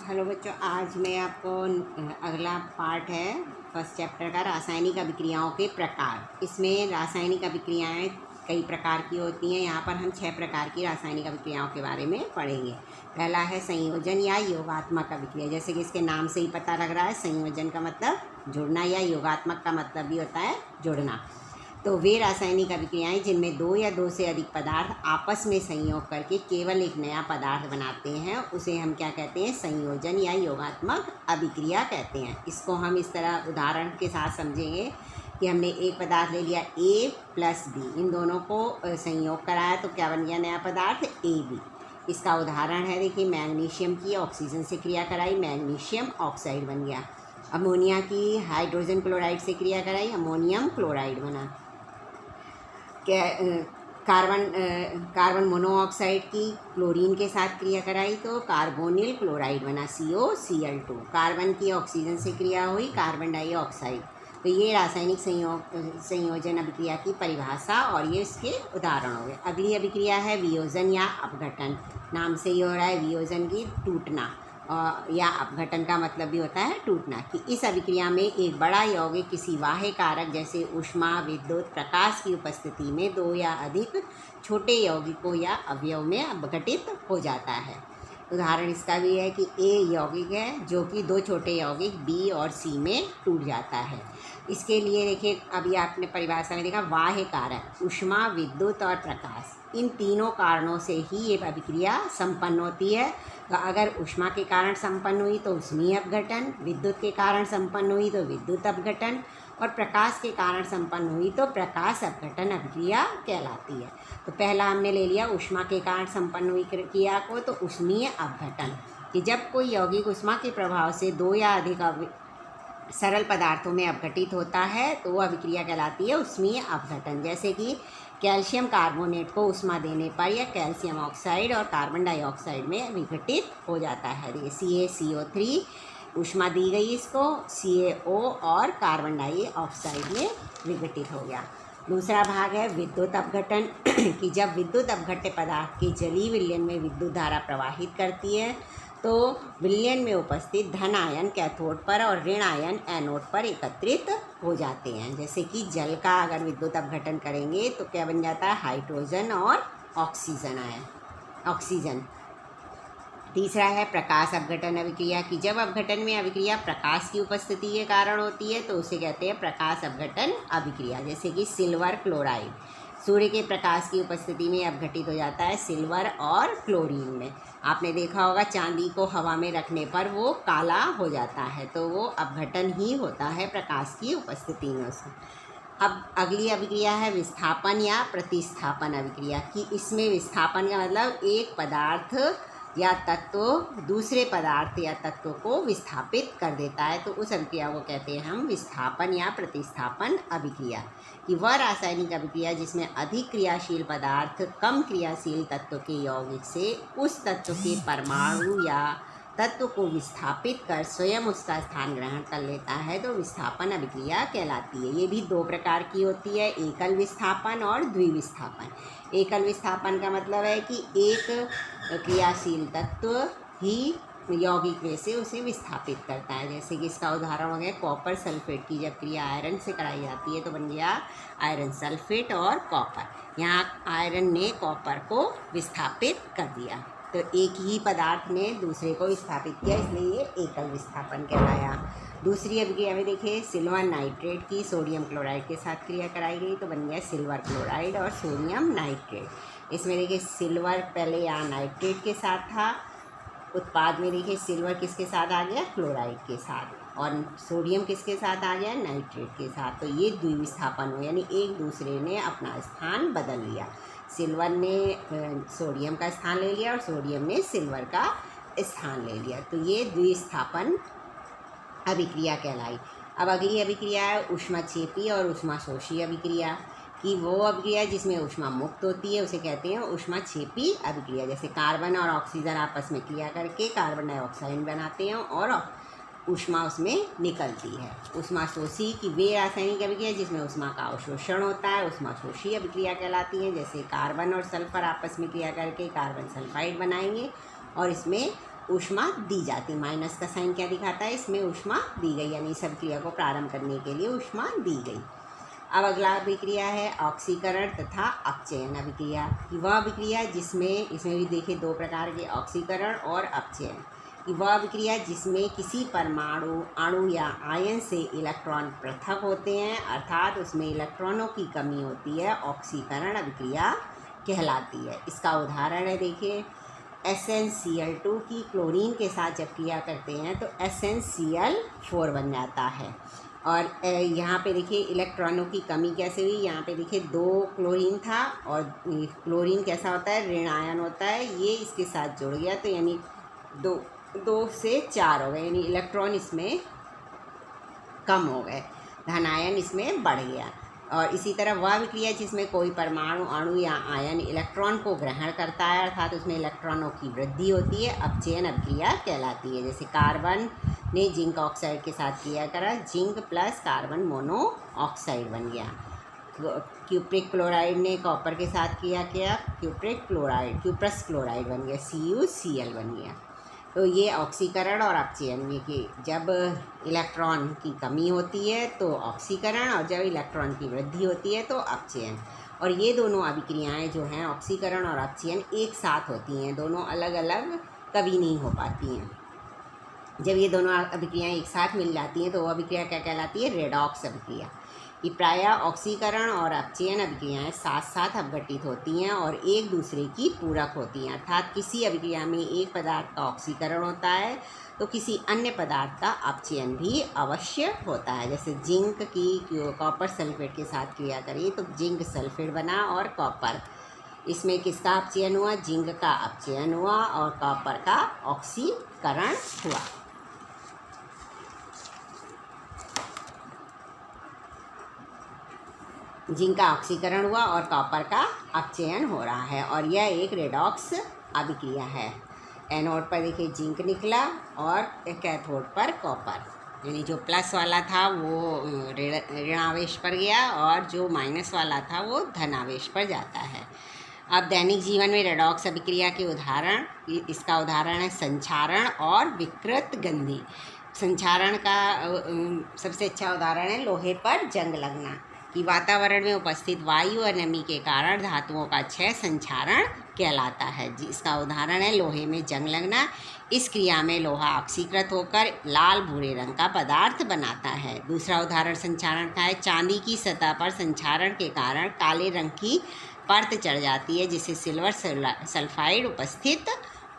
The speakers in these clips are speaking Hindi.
हेलो बच्चों, आज मैं आपको अगला पार्ट है फर्स्ट चैप्टर का रासायनिक अभिक्रियाओं के प्रकार। इसमें रासायनिक अभिक्रियाएं कई प्रकार की होती हैं। यहाँ पर हम 6 प्रकार की रासायनिक अभिक्रियाओं के बारे में पढ़ेंगे। पहला है संयोजन या योगात्मक अभिक्रिया। जैसे कि इसके नाम से ही पता लग रहा है, संयोजन का मतलब जुड़ना या योगात्मक का मतलब भी होता है जुड़ना। तो वे रासायनिक अभिक्रियाएं जिनमें 2 या 2 से अधिक पदार्थ आपस में संयोग करके केवल एक नया पदार्थ बनाते हैं, उसे हम क्या कहते हैं? संयोजन या योगात्मक अभिक्रिया कहते हैं। इसको हम इस तरह उदाहरण के साथ समझेंगे कि हमने एक पदार्थ ले लिया A + B, इन दोनों को संयोग कराया तो क्या बन गया नया पदार्थ AB। इसका उदाहरण है, देखिए, मैग्नीशियम की ऑक्सीजन से क्रिया कराई, मैग्नीशियम ऑक्साइड बन गया। अमोनिया की हाइड्रोजन क्लोराइड से क्रिया कराई, अमोनियम क्लोराइड बना। कार्बन मोनोऑक्साइड की क्लोरीन के साथ क्रिया कराई तो कार्बोनिल क्लोराइड बना, COCl2। कार्बन की ऑक्सीजन से क्रिया हुई, कार्बन डाइऑक्साइड। तो ये रासायनिक संयोजन अभिक्रिया की परिभाषा और ये इसके उदाहरण हो गए। अगली अभिक्रिया है वियोजन या अपघटन। नाम से ही हो रहा है वियोजन की टूटना, या अपघटन का मतलब भी होता है टूटना। कि इस अभिक्रिया में एक बड़ा यौगिक किसी बाह्य कारक जैसे ऊष्मा, विद्युत, प्रकाश की उपस्थिति में 2 या अधिक छोटे यौगिकों या अवयव में अपघटित हो जाता है। उदाहरण इसका भी है कि A यौगिक है जो कि 2 छोटे यौगिक B और C में टूट जाता है। इसके लिए देखिए, अभी आपने परिभाषा में देखा बाह्य कारक ऊष्मा, विद्युत और प्रकाश, इन तीनों कारणों से ही ये अभिक्रिया संपन्न होती है। तो अगर ऊष्मा के कारण संपन्न हुई तो ऊष्मीय अपघटन, विद्युत के कारण संपन्न हुई तो विद्युत अपघटन, और प्रकाश के कारण संपन्न हुई तो प्रकाश अपघटन अभिक्रिया कहलाती है। तो पहला हमने ले लिया ऊष्मा के कारण संपन्न हुई क्रिया को, तो ऊष्मीय अपघटन, कि जब कोई यौगिक ऊष्मा के प्रभाव से 2 या अधिक सरल पदार्थों में अपघटित होता है तो वो अभिक्रिया कहलाती है ऊष्मीय अपघटन। जैसे कि कैल्शियम कार्बोनेट को ऊष्मा देने पर यह कैल्शियम ऑक्साइड और कार्बन डाइऑक्साइड में विघटित हो जाता है। CaCO3 ऊष्मा दी गई, इसको CaO और कार्बन डाइऑक्साइड में विघटित हो गया। दूसरा भाग है विद्युत अपघटन, कि जब विद्युत अपघट्य पदार्थ के जलीय विलयन में विद्युत धारा प्रवाहित करती है तो विलयन में उपस्थित धन आयन कैथोड पर और ऋण आयन एनोड पर एकत्रित हो जाते हैं। जैसे कि जल का अगर विद्युत अपघटन करेंगे तो क्या बन जाता है? हाइड्रोजन और ऑक्सीजन। तीसरा है प्रकाश अपघटन अभिक्रिया, कि जब अपघटन में अभिक्रिया प्रकाश की उपस्थिति के कारण होती है तो उसे कहते हैं प्रकाश अपघटन अभिक्रिया। जैसे कि सिल्वर क्लोराइड सूर्य के प्रकाश की उपस्थिति में अपघटित हो जाता है सिल्वर और क्लोरीन में। आपने देखा होगा चांदी को हवा में रखने पर वो काला हो जाता है, तो वो अपघटन ही होता है प्रकाश की उपस्थिति में उसमें। अब अगली अभिक्रिया है विस्थापन या प्रतिस्थापन अभिक्रिया, कि इसमें विस्थापन का मतलब एक पदार्थ या तत्व दूसरे पदार्थ या तत्व को विस्थापित कर देता है, तो उस अभिक्रिया को कहते हैं हम विस्थापन या प्रतिस्थापन अभिक्रिया। कि वह रासायनिक अभिक्रिया जिसमें अधिक क्रियाशील पदार्थ कम क्रियाशील तत्व के यौगिक से उस तत्व के परमाणु या तत्व को विस्थापित कर स्वयं उसका स्थान ग्रहण कर लेता है, तो विस्थापन अभिक्रिया कहलाती है। ये भी 2 प्रकार की होती है, एकल विस्थापन और द्विविस्थापन। एकल विस्थापन का मतलब है कि एक क्रियाशील तत्व ही यौगिक में से उसे विस्थापित करता है। जैसे कि इसका उदाहरण हो गया कॉपर सल्फेट की जब क्रिया आयरन से कराई जाती है तो बन गया आयरन सल्फेट और कॉपर। यहाँ आयरन ने कॉपर को विस्थापित कर दिया, तो एक ही पदार्थ ने दूसरे को विस्थापित किया, इसलिए ये एकल विस्थापन कहलाया। दूसरी अभिक्रिया में देखिए सिल्वर नाइट्रेट की सोडियम क्लोराइड के साथ क्रिया कराई गई तो बन गया सिल्वर क्लोराइड और सोडियम नाइट्रेट। इसमें देखिए सिल्वर पहले यहाँ नाइट्रेट के साथ था, उत्पाद में देखिए सिल्वर किसके साथ आ गया? क्लोराइड के साथ, और सोडियम किसके साथ आ गया? नाइट्रेट के साथ। तो ये द्विविस्थापन हो, यानी एक दूसरे ने अपना स्थान बदल लिया। सिल्वर ने सोडियम का स्थान ले लिया और सोडियम ने सिल्वर का स्थान ले लिया, तो ये द्विविस्थापन अभिक्रिया कहलाई। अब अगली अभिक्रिया है ऊष्माक्षेपी और ऊष्माशोषी अभिक्रिया, कि वो अभिक्रिया जिसमें ऊष्मा मुक्त होती है उसे कहते हैं ऊष्माक्षेपी अभिक्रिया। जैसे कार्बन और ऑक्सीजन आपस में क्रिया करके कार्बन डाइऑक्साइड बनाते हैं और ऊष्मा उसमें निकलती है। ऊष्माशोषी की वे रासायनिक अभिक्रिया जिसमें ऊष्मा का अवशोषण होता है ऊष्माशोषी अभिक्रिया कहलाती है। जैसे कार्बन और सल्फर आपस में क्रिया करके कार्बन सल्फाइड बनाएंगे और इसमें ऊष्मा दी जाती। माइनस का साइन क्या दिखाता है, इसमें ऊष्मा दी गई, यानी इस अभिक्रिया को प्रारंभ करने के लिए ऊष्मा दी गई। अब अगला अभिक्रिया है ऑक्सीकरण तथा अपचयन अभिक्रिया। वह अभिक्रिया जिसमें, इसमें भी देखिए दो प्रकार के, ऑक्सीकरण और अपचयन। वह अभिक्रिया जिसमें किसी परमाणु, अणु या आयन से इलेक्ट्रॉन पृथक होते हैं, अर्थात उसमें इलेक्ट्रॉनों की कमी होती है, ऑक्सीकरण अभिक्रिया कहलाती है। इसका उदाहरण है, देखिए SnCl2 की क्लोरीन के साथ जब क्रिया करते हैं तो SnCl4 बन जाता है। और यहाँ पे देखिए इलेक्ट्रॉनों की कमी कैसे हुई, यहाँ पे देखिए 2 क्लोरीन था और क्लोरीन कैसा होता है, ऋण आयन होता है, ये इसके साथ जुड़ गया तो यानी 2 से 4 हो गए, यानी इलेक्ट्रॉन इसमें कम हो गए, धन आयन इसमें बढ़ गया। और इसी तरह वह अभिक्रिया जिसमें कोई परमाणु, अणु या आयन इलेक्ट्रॉन को ग्रहण करता है, अर्थात उसमें इलेक्ट्रॉनों की वृद्धि होती है, अपचयन अभिक्रिया कहलाती है। जैसे कार्बन ने जिंक ऑक्साइड के साथ क्रिया करा, जिंक प्लस कार्बन मोनोऑक्साइड बन गया। क्यूप्रिक क्लोराइड ने कॉपर के साथ क्रिया किया, क्यूप्रस क्लोराइड बन गया, CuCl बन गया। तो ये ऑक्सीकरण और अपचयन में कि जब इलेक्ट्रॉन की कमी होती है तो ऑक्सीकरण, और जब इलेक्ट्रॉन की वृद्धि होती है तो अपचयन। और ये दोनों अभिक्रियाएं जो हैं, ऑक्सीकरण और अपचयन, एक साथ होती हैं, दोनों अलग अलग कभी नहीं हो पाती हैं। जब ये दोनों अभिक्रियाएं एक साथ मिल जाती हैं तो वो अभिक्रिया क्या कहलाती है, रेडॉक्स अभिक्रिया। ये प्रायः ऑक्सीकरण और अपचयन अभिक्रियाएं साथ साथ अपघटित होती हैं और एक दूसरे की पूरक होती हैं, अर्थात किसी अभिक्रिया में एक पदार्थ का ऑक्सीकरण होता है तो किसी अन्य पदार्थ का अपचयन भी अवश्य होता है। जैसे जिंक की कॉपर सल्फेट के साथ क्रिया करी तो जिंक सल्फेट बना और कॉपर, इसमें किसका अपचयन हुआ, जिंक का अपचयन हुआ और कॉपर का ऑक्सीकरण हुआ। जिंक का ऑक्सीकरण हुआ और कॉपर का अपचयन हो रहा है और यह एक रेडॉक्स अभिक्रिया है। एनोड पर देखिए जिंक निकला और कैथोड पर कॉपर, यानी जो प्लस वाला था वो ऋणावेश पर गया और जो माइनस वाला था वो धनावेश पर जाता है। अब दैनिक जीवन में रेडॉक्स अभिक्रिया के उदाहरण, इसका उदाहरण है संक्षारण और विकृत गंधि। संक्षारण का सबसे अच्छा उदाहरण है लोहे पर जंग लगना, कि वातावरण में उपस्थित वायु और नमी के कारण धातुओं का क्षय संक्षारण कहलाता है। जिसका उदाहरण है लोहे में जंग लगना। इस क्रिया में लोहा ऑक्सीकृत होकर लाल भूरे रंग का पदार्थ बनाता है। दूसरा उदाहरण संक्षारण का है, चांदी की सतह पर संक्षारण के कारण काले रंग की परत चढ़ जाती है जिससे सिल्वर सल्फाइड उपस्थित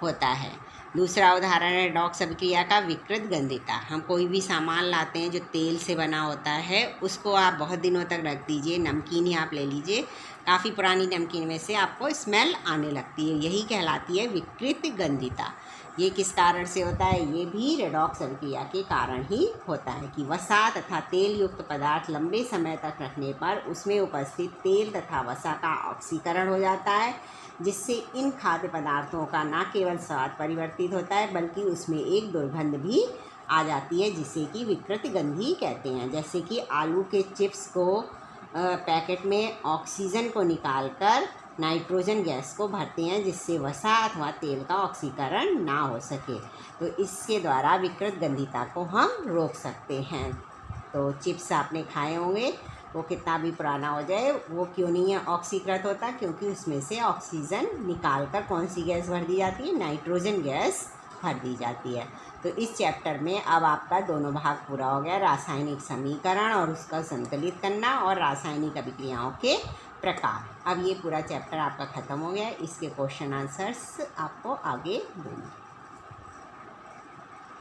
होता है। दूसरा उदाहरण है रेडॉक्स अभिक्रिया का विकृत गंधिता। हम कोई भी सामान लाते हैं जो तेल से बना होता है, उसको आप बहुत दिनों तक रख दीजिए, नमकीन ही आप ले लीजिए, काफ़ी पुरानी नमकीन में से आपको स्मेल आने लगती है, यही कहलाती है विकृत गंधिता। ये किस कारण से होता है, ये भी रेडॉक्स अभिक्रिया के कारण ही होता है कि वसा तथा तेल युक्त पदार्थ लंबे समय तक रखने पर उसमें उपस्थित तेल तथा वसा का ऑक्सीकरण हो जाता है, जिससे इन खाद्य पदार्थों का न केवल स्वाद परिवर्तित होता है बल्कि उसमें एक दुर्गंध भी आ जाती है जिसे कि विकृत गंधी कहते हैं। जैसे कि आलू के चिप्स को पैकेट में ऑक्सीजन को निकालकर नाइट्रोजन गैस को भरते हैं जिससे वसा अथवा तेल का ऑक्सीकरण ना हो सके, तो इसके द्वारा विकृत गंधिता को हम रोक सकते हैं। तो चिप्स आपने खाए होंगे, वो कितना भी पुराना हो जाए वो क्यों नहीं है ऑक्सीकृत होता, क्योंकि उसमें से ऑक्सीजन निकालकर कौन सी गैस भर दी जाती है, नाइट्रोजन गैस भर दी जाती है। तो इस चैप्टर में अब आपका दोनों भाग पूरा हो गया, रासायनिक समीकरण और उसका संतुलित करना और रासायनिक अभिक्रियाओं के प्रकार। अब ये पूरा चैप्टर आपका ख़त्म हो गया, इसके क्वेश्चन आंसर्स आपको आगे दूँगी।